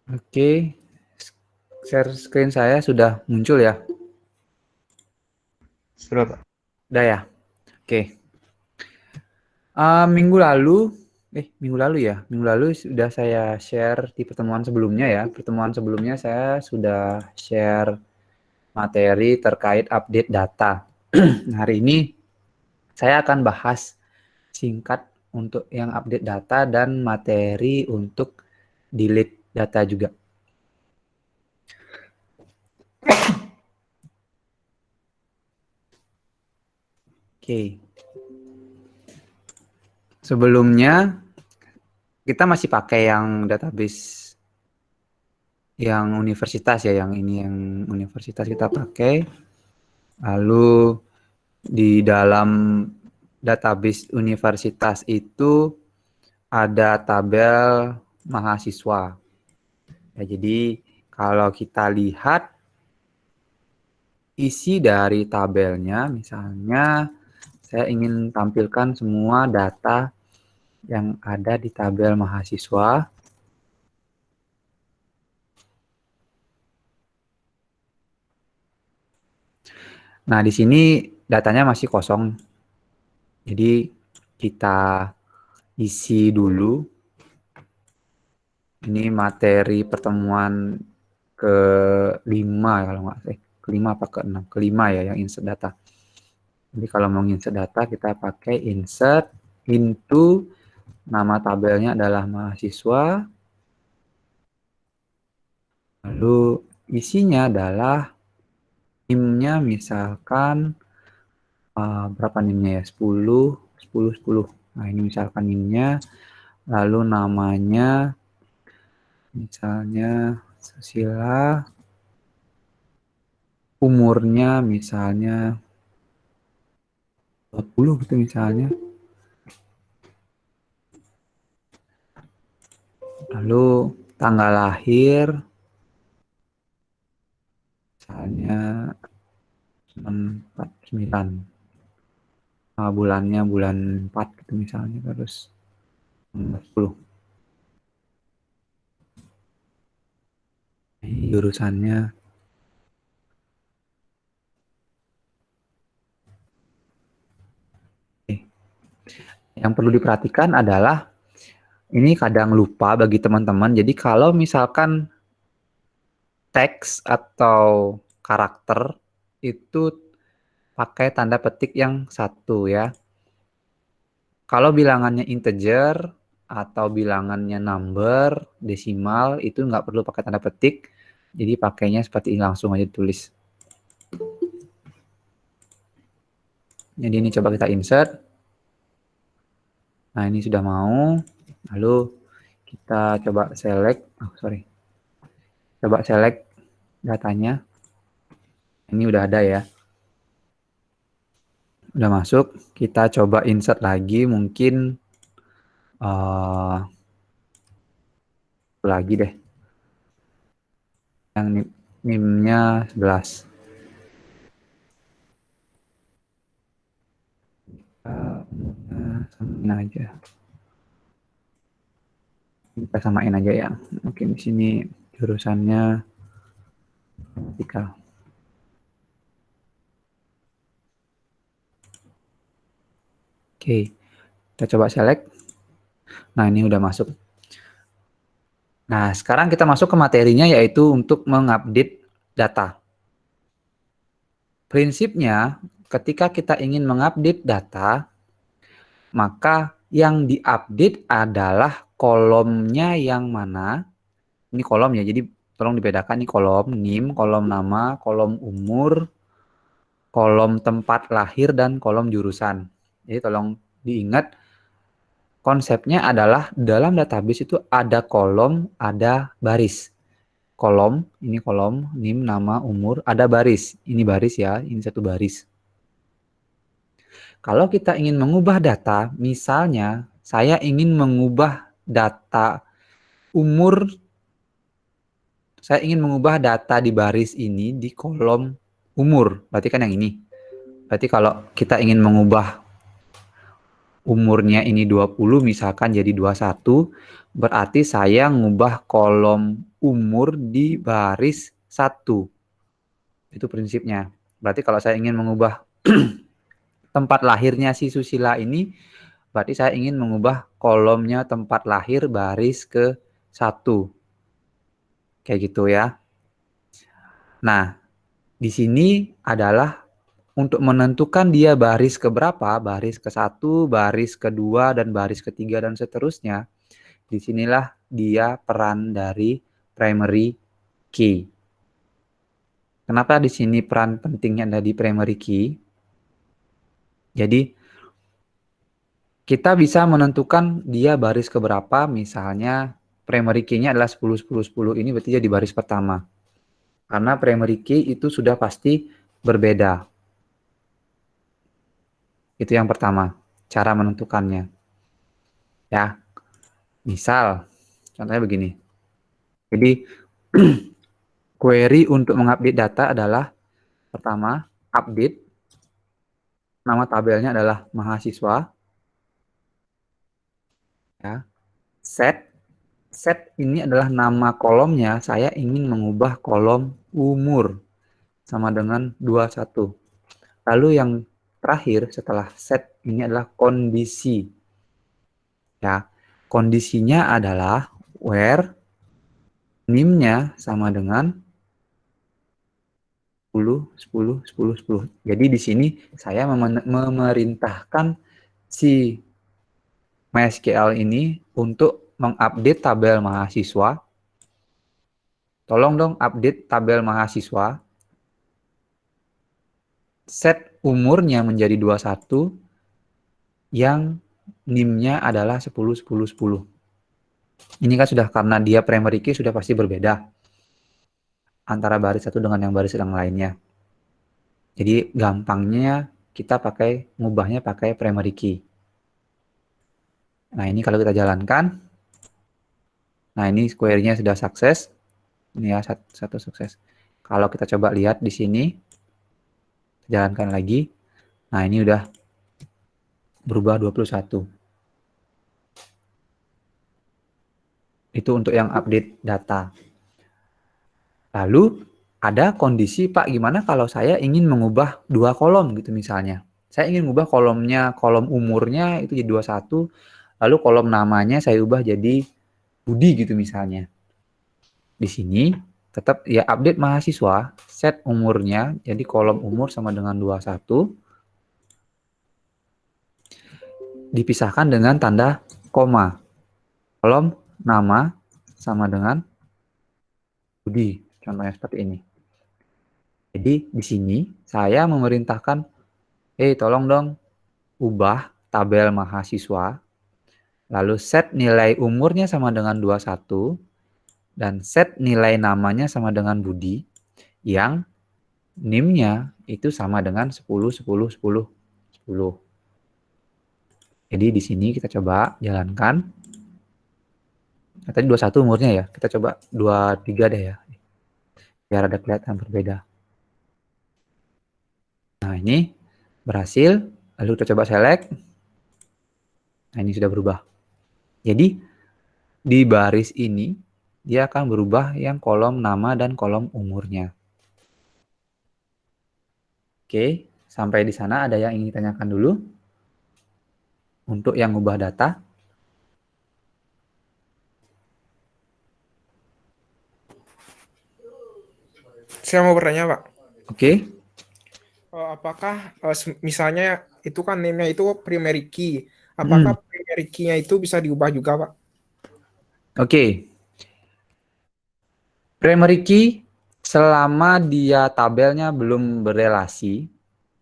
Oke, share screen saya sudah muncul ya? Sudah, Pak. Udah ya? Oke. Minggu lalu Minggu lalu sudah saya share di pertemuan sebelumnya ya. Pertemuan sebelumnya saya sudah share materi terkait update data. Hari ini saya akan bahas singkat untuk yang update data dan materi untuk delete data juga. Oke. Sebelumnya kita masih pakai yang database yang universitas ya, yang ini yang universitas kita pakai. Lalu di dalam database universitas itu ada tabel mahasiswa. Ya, jadi kalau kita lihat isi dari tabelnya, misalnya saya ingin tampilkan semua data yang ada di tabel mahasiswa. Nah, di sini datanya masih kosong. Jadi kita isi dulu. Ini materi pertemuan kelima kalau nggak kelima apa keenam, kelima ya yang insert data. Jadi kalau mau insert data kita pakai insert into, nama tabelnya adalah mahasiswa. Lalu isinya adalah NIM-nya misalkan berapa NIM-nya ya? 10, 10, 10. Nah, ini misalkan NIM-nya. Lalu namanya misalnya Susila. Umurnya misalnya 20 gitu misalnya. Lalu tanggal lahir misalnya 49. Bulannya bulan 4 gitu misalnya, terus 10. Jurusannya. Yang perlu diperhatikan adalah ini kadang lupa bagi teman-teman. Jadi kalau misalkan teks atau karakter itu pakai tanda petik yang satu ya. Kalau bilangannya integer atau bilangannya number, desimal, itu nggak perlu pakai tanda petik. Jadi pakainya seperti ini, langsung aja tulis. Jadi ini coba kita insert. Nah, ini sudah mau. Lalu kita coba select. Coba select datanya. Ini udah ada ya. Udah masuk. Kita coba insert lagi. Mungkin lagi deh. Yang NIM-nya 11. Samain aja. Kita samain aja ya. Mungkin di sini jurusannya vertikal. Oke, kita coba select. Nah, ini udah masuk. Nah, sekarang kita masuk ke materinya, yaitu untuk mengupdate data. Prinsipnya, ketika kita ingin mengupdate data, maka yang diupdate adalah kolomnya yang mana. Ini kolom ya, jadi tolong dibedakan. Ini kolom NIM, kolom nama, kolom umur, kolom tempat lahir, dan kolom jurusan. Jadi tolong diingat, konsepnya adalah dalam database itu ada kolom, ada baris. Kolom, ini kolom, NIM, nama, umur, ada baris. Ini baris ya, ini satu baris. Kalau kita ingin mengubah data, misalnya saya ingin mengubah data umur, saya ingin mengubah data di baris ini di kolom umur, berarti kan yang ini. Berarti kalau kita ingin mengubah umurnya ini 20 misalkan jadi 21, berarti saya ngubah kolom umur di baris 1. Itu prinsipnya. Berarti kalau saya ingin mengubah tempat lahirnya si Susila ini, berarti saya ingin mengubah kolomnya tempat lahir baris ke 1. Kayak gitu ya. Nah, di sini adalah untuk menentukan dia baris ke berapa, baris ke 1, baris kedua, dan baris ketiga, dan seterusnya. Disinilah dia peran dari primary key. Kenapa di sini peran pentingnya ada di primary key? Jadi, kita bisa menentukan dia baris keberapa, misalnya primary key-nya adalah 10, 10, 10, ini berarti dia di baris pertama. Karena primary key itu sudah pasti berbeda. Itu yang pertama, cara menentukannya. Ya, misal, contohnya begini. Jadi, query untuk mengupdate data adalah, pertama, update. Nama tabelnya adalah mahasiswa. Ya. Set. Set ini adalah nama kolomnya. Saya ingin mengubah kolom umur sama dengan 21. Lalu yang terakhir setelah set ini adalah kondisi. Ya. Kondisinya adalah where NIM-nya sama dengan 10, 10, 10, 10. Jadi di sini saya memerintahkan si MySQL ini untuk mengupdate tabel mahasiswa. Tolong dong update tabel mahasiswa. Set umurnya menjadi 21 yang NIM-nya adalah 10, 10, 10. Ini kan sudah karena dia primary key sudah pasti berbeda antara baris satu dengan yang baris yang lainnya. Jadi gampangnya kita ngubahnya pakai primary key. Nah, ini kalau kita jalankan. Nah, ini query-nya sudah sukses. Ini ya, satu sukses. Kalau kita coba lihat di sini, jalankan lagi. Nah, ini udah berubah 21. Itu untuk yang update data. Lalu ada kondisi, Pak, gimana kalau saya ingin mengubah 2 kolom gitu misalnya. Saya ingin mengubah kolom umurnya itu jadi 21, lalu kolom namanya saya ubah jadi Budi gitu misalnya. Di sini tetap ya update mahasiswa, set umurnya, jadi kolom umur sama dengan 21, dipisahkan dengan tanda koma. Kolom nama sama dengan Budi, contohnya seperti ini. Jadi di sini saya memerintahkan, tolong dong ubah tabel mahasiswa, lalu set nilai umurnya sama dengan 21, dan set nilai namanya sama dengan Budi, yang NIM-nya itu sama dengan 10, 10, 10, 10. Jadi di sini kita coba jalankan. Nah, tadi 21 umurnya ya, kita coba 23 deh ya, biar ada kelihatan berbeda. Nah, ini berhasil, lalu kita coba select. Nah, ini sudah berubah. Jadi, di baris ini, dia akan berubah yang kolom nama dan kolom umurnya. Oke, sampai di sana ada yang ingin ditanyakan dulu? Untuk yang ubah data. Saya mau bertanya, Pak. Oke. Apakah misalnya itu kan name-nya itu primary key. Apakah primary key-nya itu bisa diubah juga, Pak? Oke. Primary key selama dia tabelnya belum berelasi.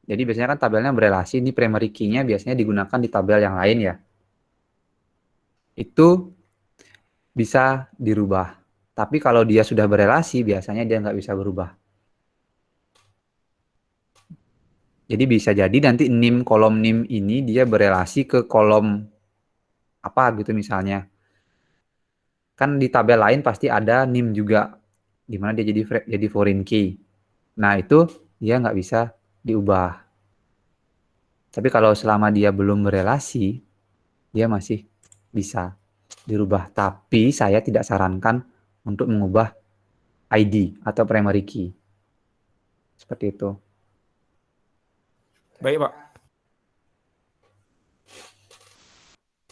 Jadi biasanya kan tabelnya berelasi, ini primary key-nya biasanya digunakan di tabel yang lain ya. Itu bisa dirubah. Tapi kalau dia sudah berelasi, biasanya dia nggak bisa berubah. Jadi bisa jadi nanti kolom NIM ini dia berelasi ke kolom apa gitu misalnya. Kan di tabel lain pasti ada NIM juga, di mana dia jadi foreign key. Nah, itu dia nggak bisa diubah. Tapi kalau selama dia belum berelasi, dia masih bisa dirubah. Tapi saya tidak sarankan untuk mengubah ID atau primary key. Seperti itu. Baik, Pak.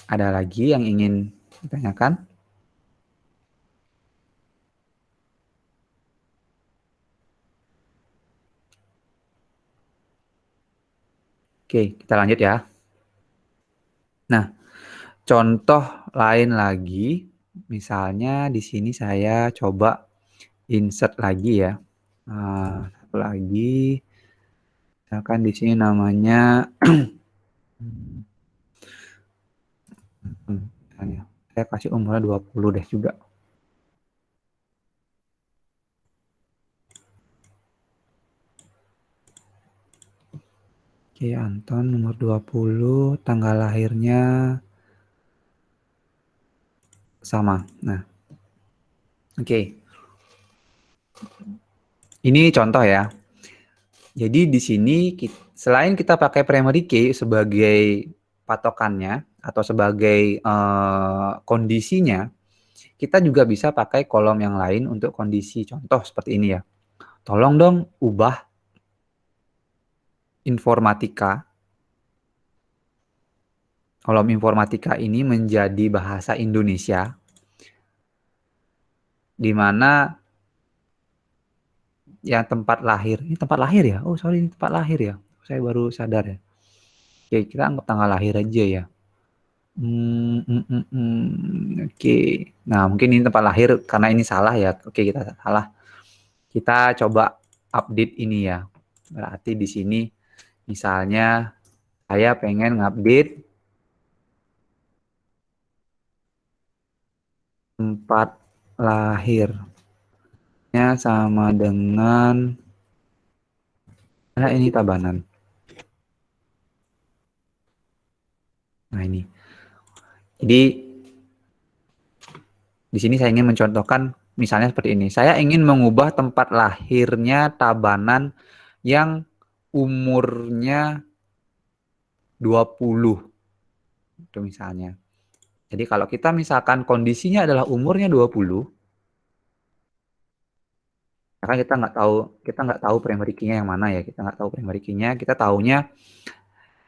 Ada lagi yang ingin ditanyakan? Oke, kita lanjut ya. Nah, contoh lain lagi, misalnya di sini saya coba insert lagi ya. Satu lagi, misalkan di sini namanya, saya kasih umurnya 20 deh juga. Oke, Anton nomor 20, tanggal lahirnya sama. Nah, oke. Ini contoh ya. Jadi di sini selain kita pakai primary key sebagai patokannya atau sebagai kondisinya, kita juga bisa pakai kolom yang lain untuk kondisi. Contoh seperti ini ya. Tolong dong ubah informatika. Kolom informatika ini menjadi bahasa Indonesia, di mana yang tempat lahir. Ini tempat lahir ya? Oh sorry, ini tempat lahir ya. Saya baru sadar ya. Oke, kita anggap tanggal lahir aja ya. Oke. Nah, mungkin ini tempat lahir karena ini salah ya. Oke, kita salah. Kita coba update ini ya. Berarti di sini misalnya saya pengen ngupdate tempat lahirnya sama dengan ini Tabanan. Nah, ini. Jadi di sini saya ingin mencontohkan misalnya seperti ini. Saya ingin mengubah tempat lahirnya Tabanan yang umurnya 20. Itu misalnya. Jadi kalau kita misalkan kondisinya adalah umurnya 20, maka kita nggak tahu primary key-nya yang mana ya. Kita nggak tahu primary key-nya, kita taunya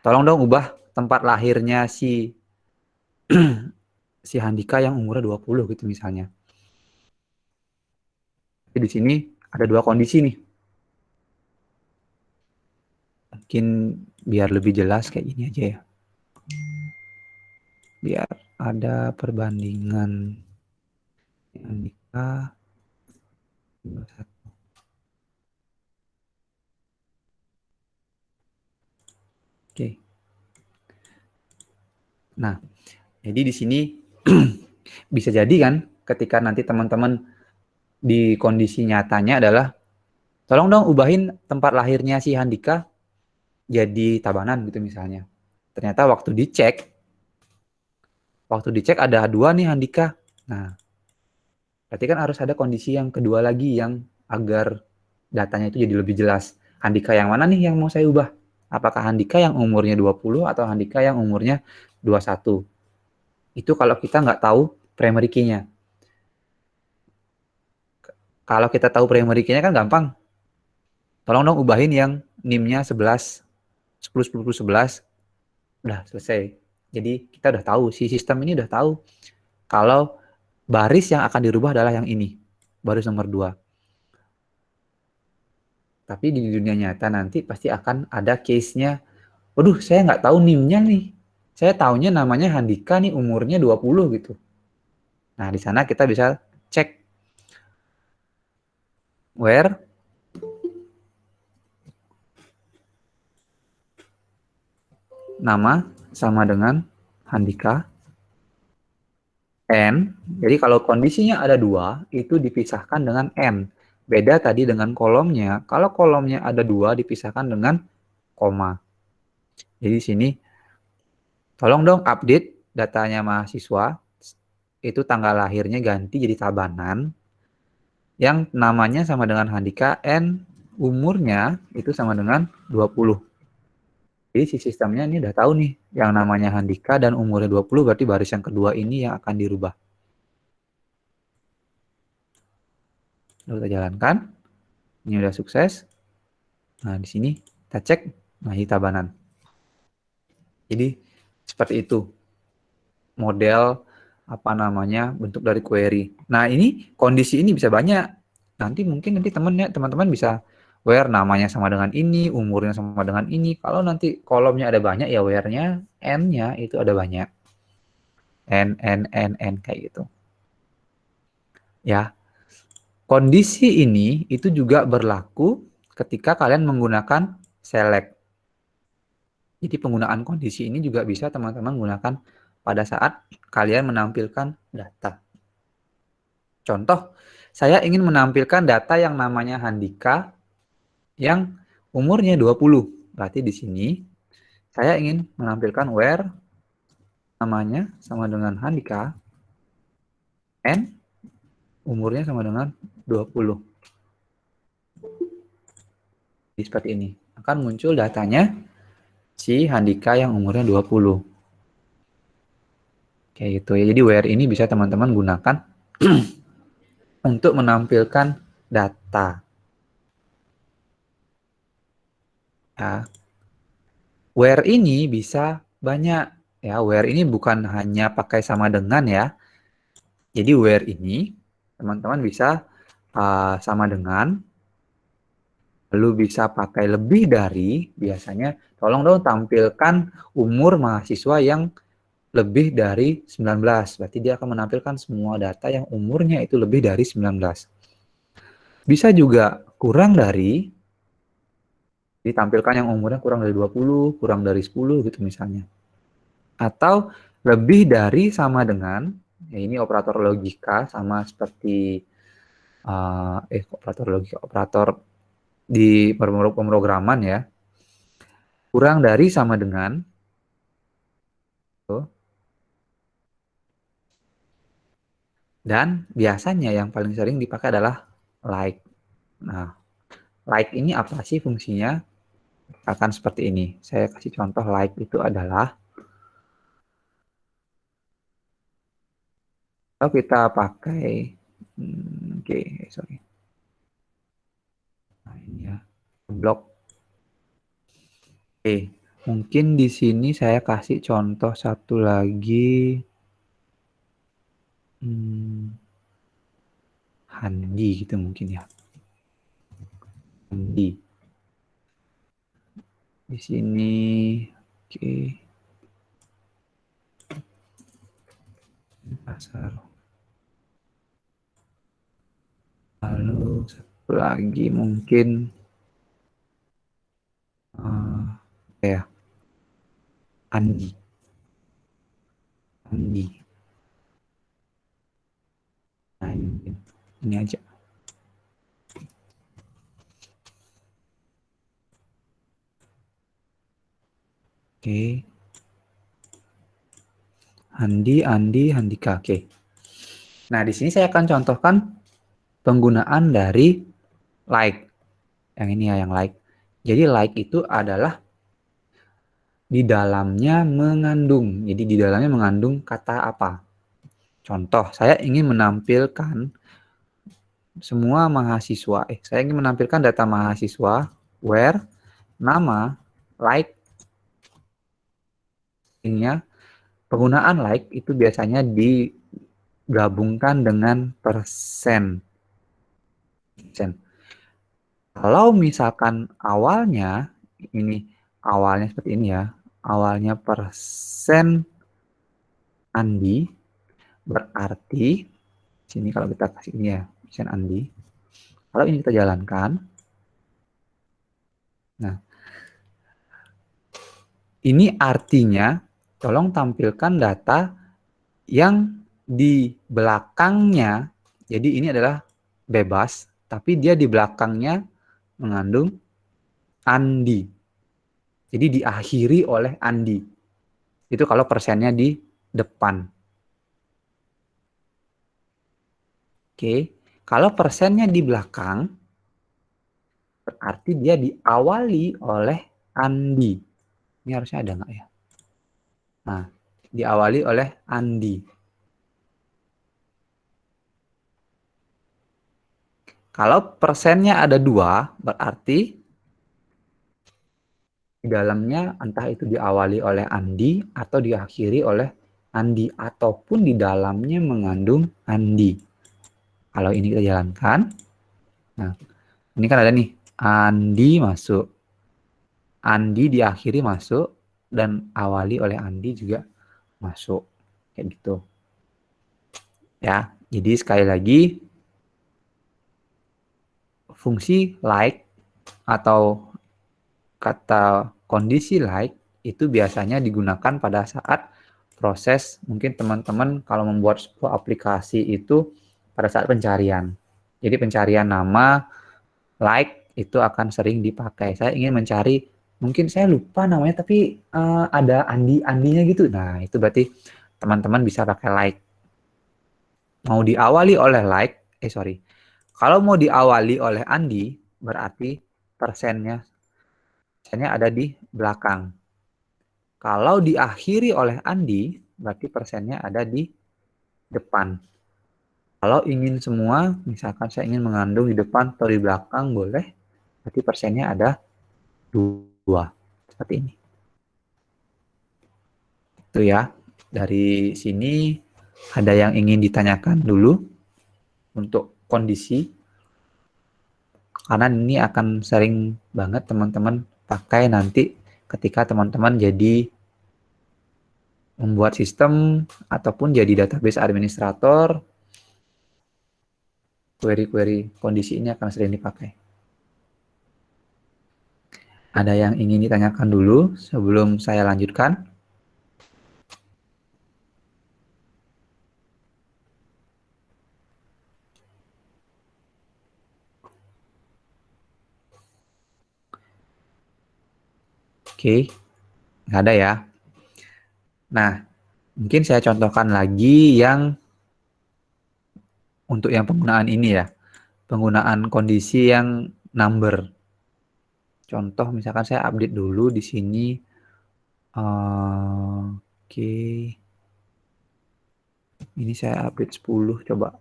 tolong dong ubah tempat lahirnya si si Handika yang umurnya 20 gitu misalnya. Jadi di sini ada dua kondisi nih. Mungkin biar lebih jelas kayak gini aja ya. Biar ada perbandingan Handika 21. Oke. Nah, jadi di sini bisa jadi kan ketika nanti teman-teman di kondisi nyatanya adalah tolong dong ubahin tempat lahirnya si Handika jadi Tabanan gitu misalnya. Ternyata waktu dicek ada dua nih Handika. Nah, berarti kan harus ada kondisi yang kedua lagi yang agar datanya itu jadi lebih jelas. Handika yang mana nih yang mau saya ubah? Apakah Handika yang umurnya 20 atau Handika yang umurnya 21? Itu kalau kita nggak tahu primary key-nya. Kalau kita tahu primary key-nya kan gampang. Tolong dong ubahin yang NIM-nya 11, 10, 10, 11. Udah selesai. Jadi kita udah tahu, si sistem ini udah tahu kalau baris yang akan dirubah adalah yang ini, baris nomor 2. Tapi di dunia nyata nanti pasti akan ada case-nya, waduh saya nggak tahu NIM-nya nih. Saya taunya namanya Handika nih umurnya 20 gitu. Nah di sana kita bisa cek where nama sama dengan Handika N. Jadi kalau kondisinya ada 2, itu dipisahkan dengan N. Beda tadi dengan kolomnya. Kalau kolomnya ada 2, dipisahkan dengan koma. Jadi sini, tolong dong update datanya mahasiswa. Itu tanggal lahirnya ganti jadi Tabanan. Yang namanya sama dengan Handika N. Umurnya itu sama dengan 20. Jadi si sistemnya ini udah tahu nih yang namanya Handika dan umurnya 20, berarti baris yang kedua ini yang akan dirubah. Lalu kita jalankan. Ini udah sukses. Nah, di sini kita cek. Nah, ini tabanan. Jadi seperti itu model bentuk dari query. Nah, ini kondisi ini bisa banyak. Nanti teman-teman bisa where namanya sama dengan ini, umurnya sama dengan ini. Kalau nanti kolomnya ada banyak ya where-nya n-nya itu ada banyak. N kayak gitu. Ya. Kondisi ini itu juga berlaku ketika kalian menggunakan select. Jadi penggunaan kondisi ini juga bisa teman-teman gunakan pada saat kalian menampilkan data. Contoh, saya ingin menampilkan data yang namanya Handika yang umurnya 20. Berarti di sini saya ingin menampilkan where namanya sama dengan Handika and umurnya sama dengan 20. Jadi seperti ini. Akan muncul datanya si Handika yang umurnya 20. Kayak gitu ya. Jadi where ini bisa teman-teman gunakan untuk menampilkan data. Ya. Where ini bisa banyak. Ya, where ini bukan hanya pakai sama dengan ya. Jadi where ini teman-teman bisa sama dengan, lalu bisa pakai lebih dari, biasanya tolong dong tampilkan umur mahasiswa yang lebih dari 19. Berarti dia akan menampilkan semua data yang umurnya itu lebih dari 19. Bisa juga kurang dari, ditampilkan yang umurnya kurang dari 20, kurang dari 10 gitu misalnya. Atau lebih dari sama dengan, ya ini operator logika sama seperti operator di pemrograman ya. Kurang dari sama dengan tuh. Dan biasanya yang paling sering dipakai adalah like. Nah, like ini apa sih fungsinya? Akan seperti ini. Saya kasih contoh like itu adalah kalau kita pakai oke, sorry. Nah, ini ya. Blok. Oke, mungkin di sini saya kasih contoh satu lagi. Handi gitu mungkin ya. Handi. Di sini oke. Pasar. Lalu satu lagi mungkin ya Andi. Andi. Nah, ini aja. Oke. Andi, Handika. Oke. Nah, di sini saya akan contohkan penggunaan dari like. Yang ini ya, yang like. Jadi like itu adalah di dalamnya mengandung. Jadi di dalamnya mengandung kata apa? Contoh, saya ingin menampilkan semua mahasiswa. Saya ingin menampilkan data mahasiswa where nama like ini. Penggunaan like itu biasanya digabungkan dengan persen. Kalau misalkan awalnya seperti ini ya, awalnya persen Andi, berarti sini kalau kita kasih ini ya, persen Andi. Kalau ini kita jalankan, nah ini artinya tolong tampilkan data yang di belakangnya, jadi ini adalah bebas, tapi dia di belakangnya mengandung Andi. Jadi diakhiri oleh Andi. Itu kalau persennya di depan. Oke, kalau persennya di belakang, berarti dia diawali oleh Andi. Ini harusnya ada nggak ya? Nah, diawali oleh Andi. Kalau persennya ada 2, berarti di dalamnya entah itu diawali oleh Andi atau diakhiri oleh Andi, ataupun di dalamnya mengandung Andi. Kalau ini kita jalankan, nah ini kan ada nih, Andi masuk, Andi diakhiri masuk, dan awali oleh Andi juga masuk. Kayak gitu. Ya, jadi sekali lagi, fungsi like atau kata kondisi like itu biasanya digunakan pada saat proses, mungkin teman-teman kalau membuat sebuah aplikasi itu pada saat pencarian. Jadi pencarian nama, like itu akan sering dipakai. Saya ingin mencari, mungkin saya lupa namanya tapi ada Andinya gitu. Nah, itu berarti teman-teman bisa pakai like. Mau diawali oleh like, sorry. Kalau mau diawali oleh Andi, berarti persennya ada di belakang. Kalau diakhiri oleh Andi, berarti persennya ada di depan. Kalau ingin semua, misalkan saya ingin mengandung di depan atau di belakang, boleh. Berarti persennya ada 2. Seperti ini. Itu ya. Dari sini ada yang ingin ditanyakan dulu untuk kondisi. Karena ini akan sering banget teman-teman pakai nanti ketika teman-teman jadi membuat sistem ataupun jadi database administrator. Query-query kondisi ini akan sering dipakai. Ada yang ingin ditanyakan dulu sebelum saya lanjutkan? Oke, nggak ada ya. Nah, mungkin saya contohkan lagi yang untuk yang penggunaan ini ya. Penggunaan kondisi yang number. Contoh misalkan saya update dulu di sini. Oke. Ini saya update 10 coba.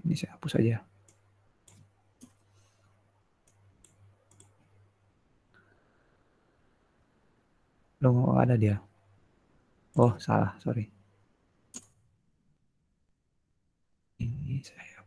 Ini saya hapus aja. Loh, nggak ada dia. Oh, salah, sorry. Ini saya.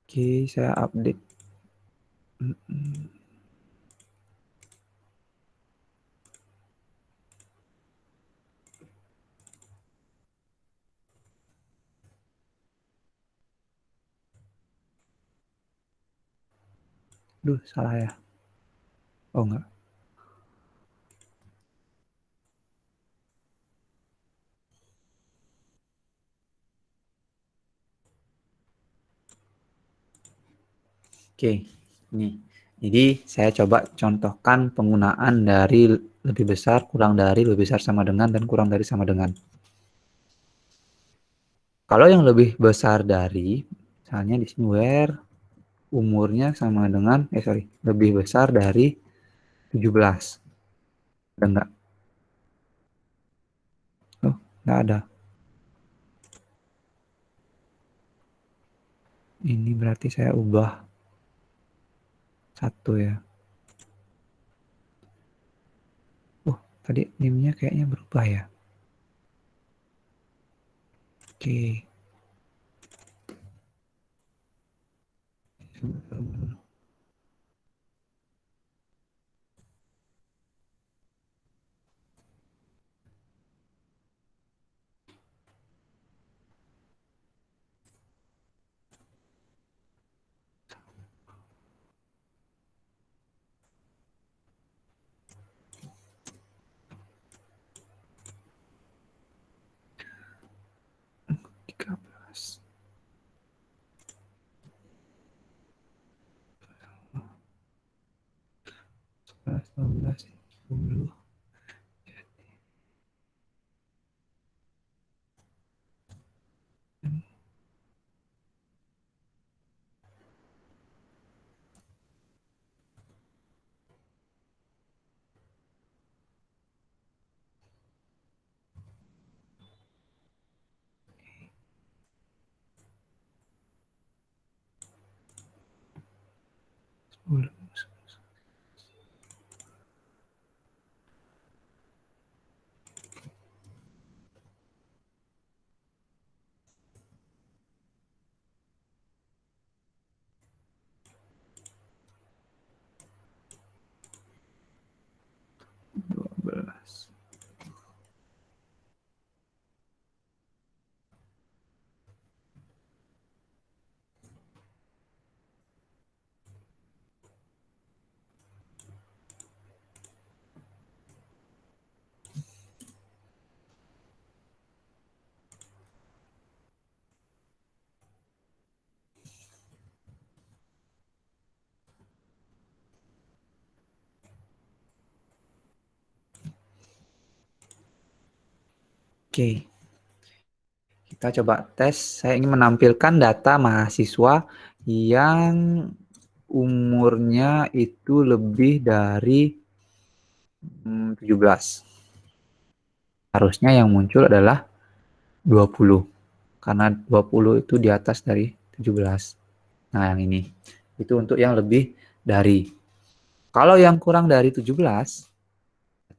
Oke, saya update. Duh, salah ya. Oh, enggak. Oke, nih. Jadi saya coba contohkan penggunaan dari lebih besar, kurang dari, lebih besar sama dengan, dan kurang dari sama dengan. Kalau yang lebih besar dari, misalnya di sini where umurnya sama dengan, lebih besar dari 17. Ada nggak? Oh, nggak ada. Ini berarti saya ubah 1 ya. Oh, tadi name-nya kayaknya berubah ya. Oke. 10. Oke, kita coba tes. Saya ingin menampilkan data mahasiswa yang umurnya itu lebih dari 17. Harusnya yang muncul adalah 20. Karena 20 itu di atas dari 17. Nah, yang ini. Itu untuk yang lebih dari. Kalau yang kurang dari 17,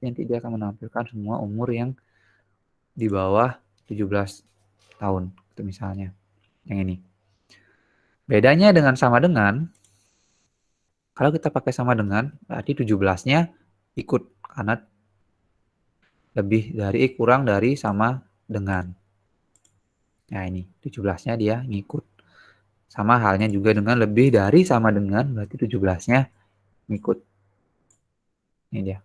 nanti dia akan menampilkan semua umur yang di bawah 17 tahun. Itu misalnya. Yang ini. Bedanya dengan sama dengan, kalau kita pakai sama dengan, berarti 17-nya ikut. Karena lebih dari, kurang dari, sama dengan. Nah ini, 17-nya dia ngikut. Sama halnya juga dengan lebih dari sama dengan, berarti 17-nya ngikut. Ini dia.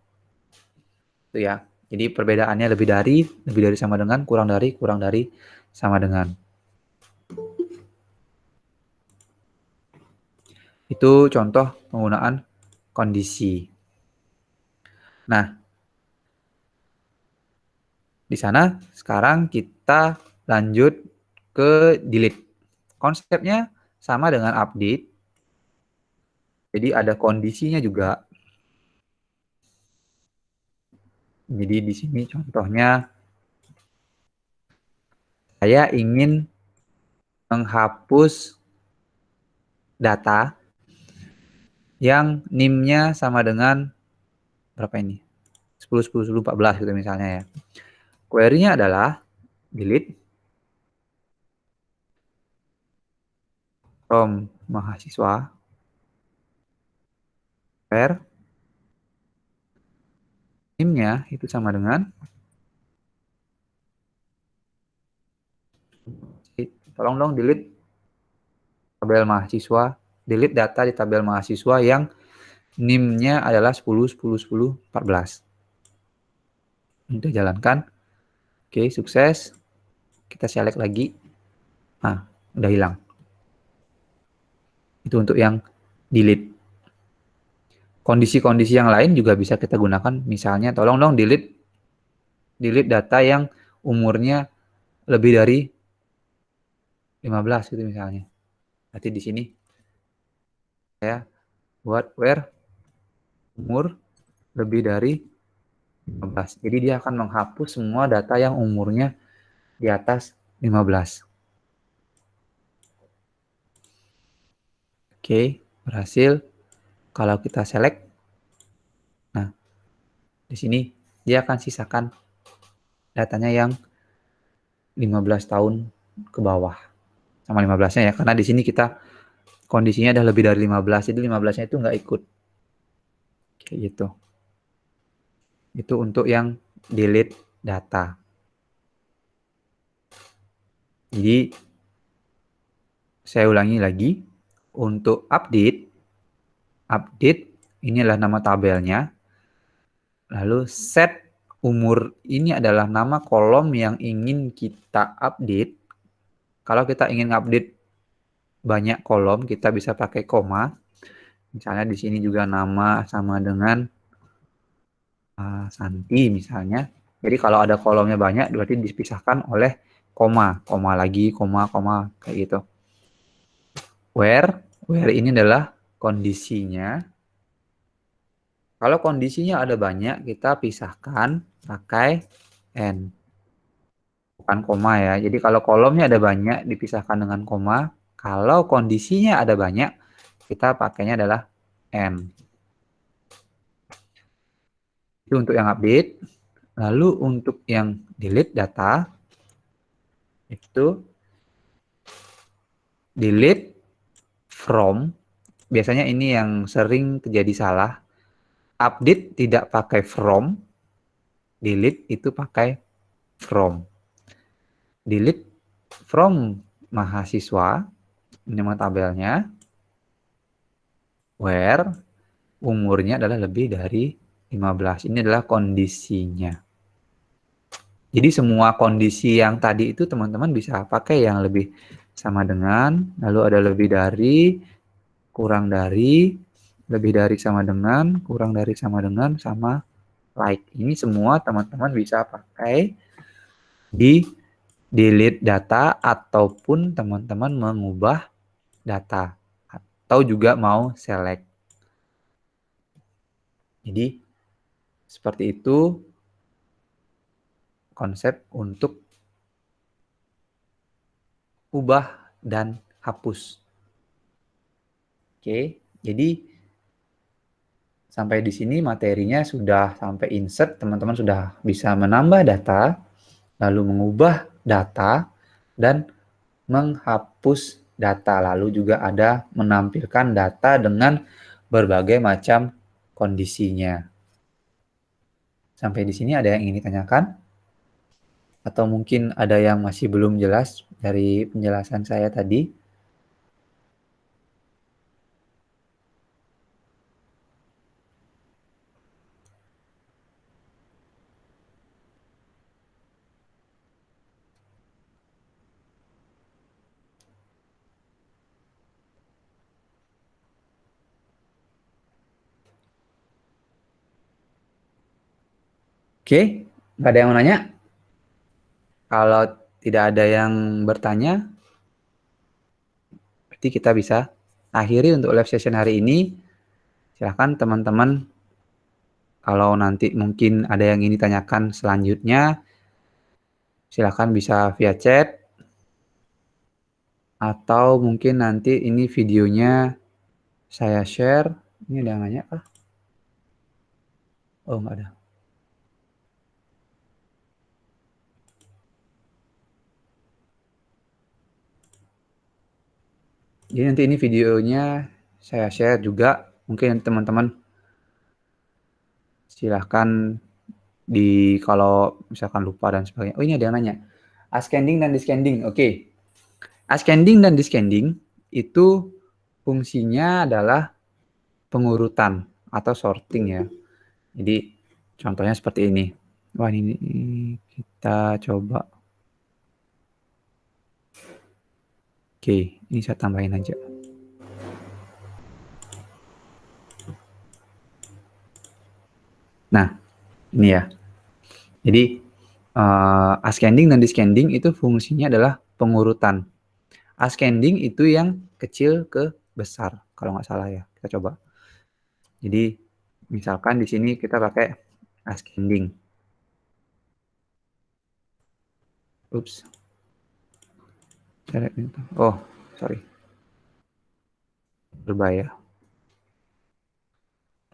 Itu ya. Jadi perbedaannya lebih dari sama dengan, kurang dari, sama dengan. Itu contoh penggunaan kondisi. Nah, di sana sekarang kita lanjut ke delete. Konsepnya sama dengan update. Jadi ada kondisinya juga. Jadi di sini contohnya saya ingin menghapus data yang NIM-nya sama dengan berapa ini? 10, 10, 10, 14 gitu misalnya ya. Query-nya adalah delete from mahasiswa where NIM-nya itu sama dengan, tolong dong delete tabel mahasiswa, delete data di tabel mahasiswa yang NIM-nya adalah 10, 10, 10, 14. Kita jalankan. Oke, sukses. Kita select lagi. Nah, udah hilang. Itu untuk yang delete. Kondisi-kondisi yang lain juga bisa kita gunakan. Misalnya, tolong dong delete data yang umurnya lebih dari 15 gitu misalnya. Berarti di sini saya buat where umur lebih dari 15. Jadi dia akan menghapus semua data yang umurnya di atas 15. Oke, berhasil. Kalau kita select, nah di sini dia akan sisakan datanya yang 15 tahun ke bawah. Sama 15-nya ya, karena di sini kita kondisinya adalah lebih dari 15, jadi 15-nya itu nggak ikut. Kayak gitu. Itu untuk yang delete data. Jadi, saya ulangi lagi. Untuk update ini adalah nama tabelnya. Lalu set umur ini adalah nama kolom yang ingin kita update. Kalau kita ingin update banyak kolom, kita bisa pakai koma. Misalnya di sini juga nama sama dengan Santi misalnya. Jadi kalau ada kolomnya banyak berarti dipisahkan oleh koma, koma lagi, koma, koma kayak gitu. Where ini adalah kondisinya. Kalau kondisinya ada banyak, kita pisahkan pakai n, bukan koma ya. Jadi kalau kolomnya ada banyak, dipisahkan dengan koma. Kalau kondisinya ada banyak, kita pakainya adalah n. Itu untuk yang update. Lalu untuk yang delete data, itu delete from. Biasanya ini yang sering terjadi salah. Update tidak pakai from, delete itu pakai from. Delete from mahasiswa, ini tabelnya, where umurnya adalah lebih dari 15. Ini adalah kondisinya. Jadi semua kondisi yang tadi itu teman-teman bisa pakai yang lebih sama dengan, lalu ada lebih dari, kurang dari, lebih dari sama dengan, kurang dari sama dengan, sama like. Ini semua teman-teman bisa pakai di delete data ataupun teman-teman mengubah data atau juga mau select. Jadi seperti itu konsep untuk ubah dan hapus. Oke, jadi sampai di sini materinya sudah sampai insert, teman-teman sudah bisa menambah data, lalu mengubah data, dan menghapus data. Lalu juga ada menampilkan data dengan berbagai macam kondisinya. Sampai di sini ada yang ingin ditanyakan? Atau mungkin ada yang masih belum jelas dari penjelasan saya tadi? Oke, nggak ada yang mau nanya? Kalau tidak ada yang bertanya, berarti kita bisa akhiri untuk live session hari ini. Silahkan teman-teman, kalau nanti mungkin ada yang ingin ditanyakan selanjutnya, silahkan bisa via chat, atau mungkin nanti ini videonya saya share. Ini ada yang nanya kah? Oh, nggak ada. Jadi nanti ini videonya saya share juga. Mungkin teman-teman silahkan kalau misalkan lupa dan sebagainya. Oh, ini ada yang nanya. Ascending dan descending. Oke. Ascending dan descending itu fungsinya adalah pengurutan atau sorting ya. Jadi contohnya seperti ini. Wah, ini kita coba. Oke, ini saya tambahin aja. Nah, ini ya. Jadi ascending dan descending itu fungsinya adalah pengurutan. Ascending itu yang kecil ke besar, kalau nggak salah ya. Kita coba. Jadi misalkan di sini kita pakai ascending. Oops. Oh, sorry.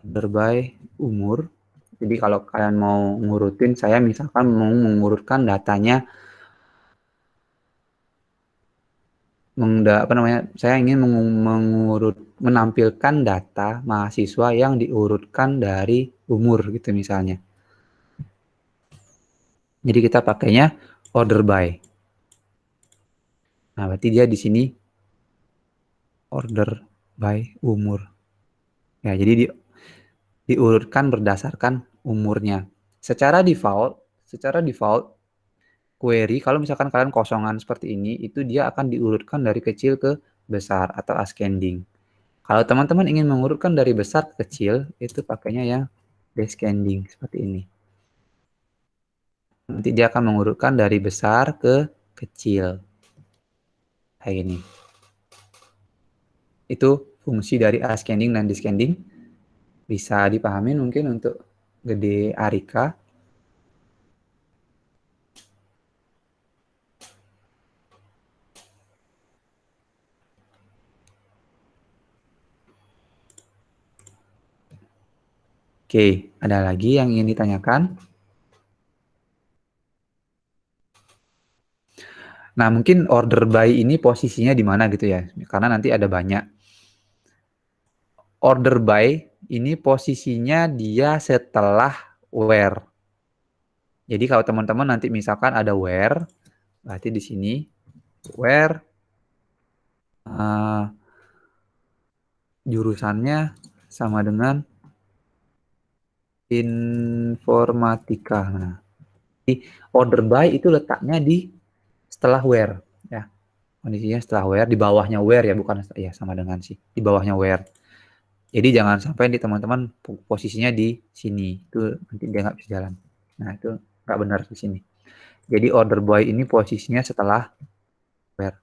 Order by umur. Jadi kalau kalian mau ngurutin, saya misalkan mau mengurutkan datanya, saya ingin menampilkan data mahasiswa yang diurutkan dari umur gitu misalnya. Jadi kita pakainya order by. Nah, berarti dia di sini order by umur. Ya, jadi diurutkan berdasarkan umurnya. Secara default query, kalau misalkan kalian kosongan seperti ini, itu dia akan diurutkan dari kecil ke besar atau ascending. Kalau teman-teman ingin mengurutkan dari besar ke kecil, itu pakainya yang descending seperti ini. Nanti dia akan mengurutkan dari besar ke kecil. Kayak gini. Itu fungsi dari ascending dan descending. Bisa dipahami mungkin untuk gede Arika. Oke, ada lagi yang ingin ditanyakan? Nah, mungkin order by ini posisinya di mana gitu ya, karena nanti ada banyak. Order by ini posisinya dia setelah where. Jadi kalau teman-teman nanti misalkan ada where, berarti di sini where jurusannya sama dengan informatika. Nah, order by itu letaknya di setelah where ya. Kondisinya setelah where, di bawahnya where ya, bukan ya, sama dengan sih, di bawahnya where. Jadi jangan sampai di teman-teman posisinya di sini, itu nanti dia nggak bisa jalan. Nah, itu nggak benar di sini. Jadi order by ini posisinya setelah where.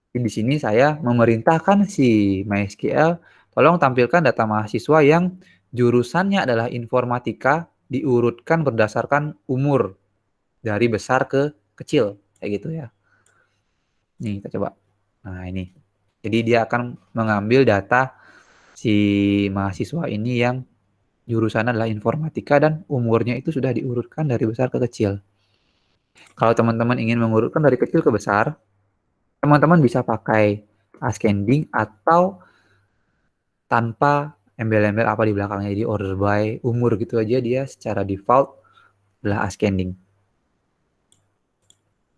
Jadi di sini saya memerintahkan si MySQL tolong tampilkan data mahasiswa yang jurusannya adalah informatika diurutkan berdasarkan umur dari besar ke kecil kayak gitu ya. Nih kita coba. Nah ini. Jadi dia akan mengambil data si mahasiswa ini yang jurusan adalah informatika dan umurnya itu sudah diurutkan dari besar ke kecil. Kalau teman-teman ingin mengurutkan dari kecil ke besar, teman-teman bisa pakai ascending atau tanpa embel-embel apa di belakangnya. Jadi order by umur gitu aja, dia secara default adalah ascending.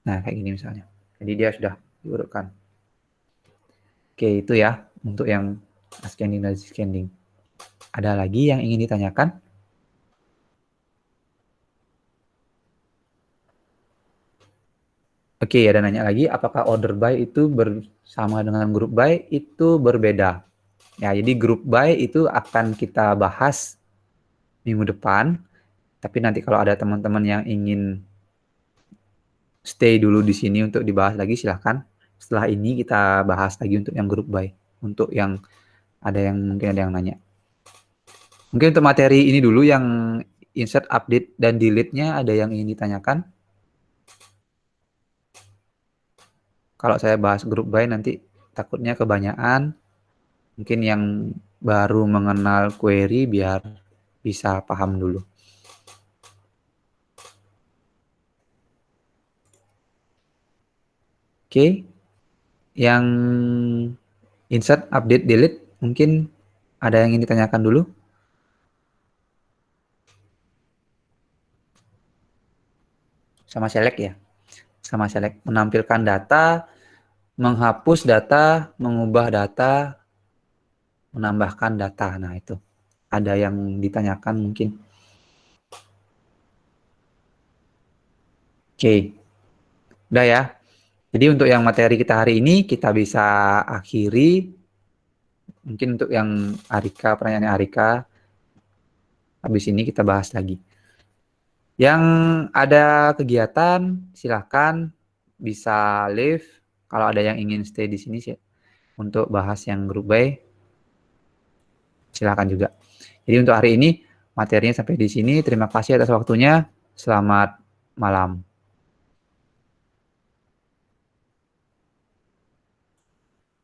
Nah kayak gini misalnya. Jadi dia sudah diurutkan. Oke, itu ya untuk yang ascending dan descending. Ada lagi yang ingin ditanyakan? Oke, ada nanya lagi, apakah order by itu bersama dengan group by? Itu berbeda. Ya, jadi group by itu akan kita bahas minggu depan. Tapi nanti kalau ada teman-teman yang ingin stay dulu di sini untuk dibahas lagi, silahkan. Setelah ini kita bahas lagi untuk yang group by. Untuk yang mungkin ada yang nanya. Mungkin untuk materi ini dulu yang insert, update, dan delete-nya ada yang ingin ditanyakan? Kalau saya bahas group by nanti takutnya kebanyakan. Mungkin yang baru mengenal query biar bisa paham dulu. Oke. Yang insert, update, delete mungkin ada yang ingin ditanyakan dulu? Sama select ya. Sama select, menampilkan data, menghapus data, mengubah data, menambahkan data. Nah, itu. Ada yang ditanyakan mungkin. Oke. Udah ya. Jadi untuk yang materi kita hari ini kita bisa akhiri. Mungkin untuk yang Arika, pertanyaannya Arika, habis ini kita bahas lagi. Yang ada kegiatan silahkan bisa leave. Kalau ada yang ingin stay di sini sih untuk bahas yang group by, silahkan juga. Jadi untuk hari ini materinya sampai di sini. Terima kasih atas waktunya. Selamat malam.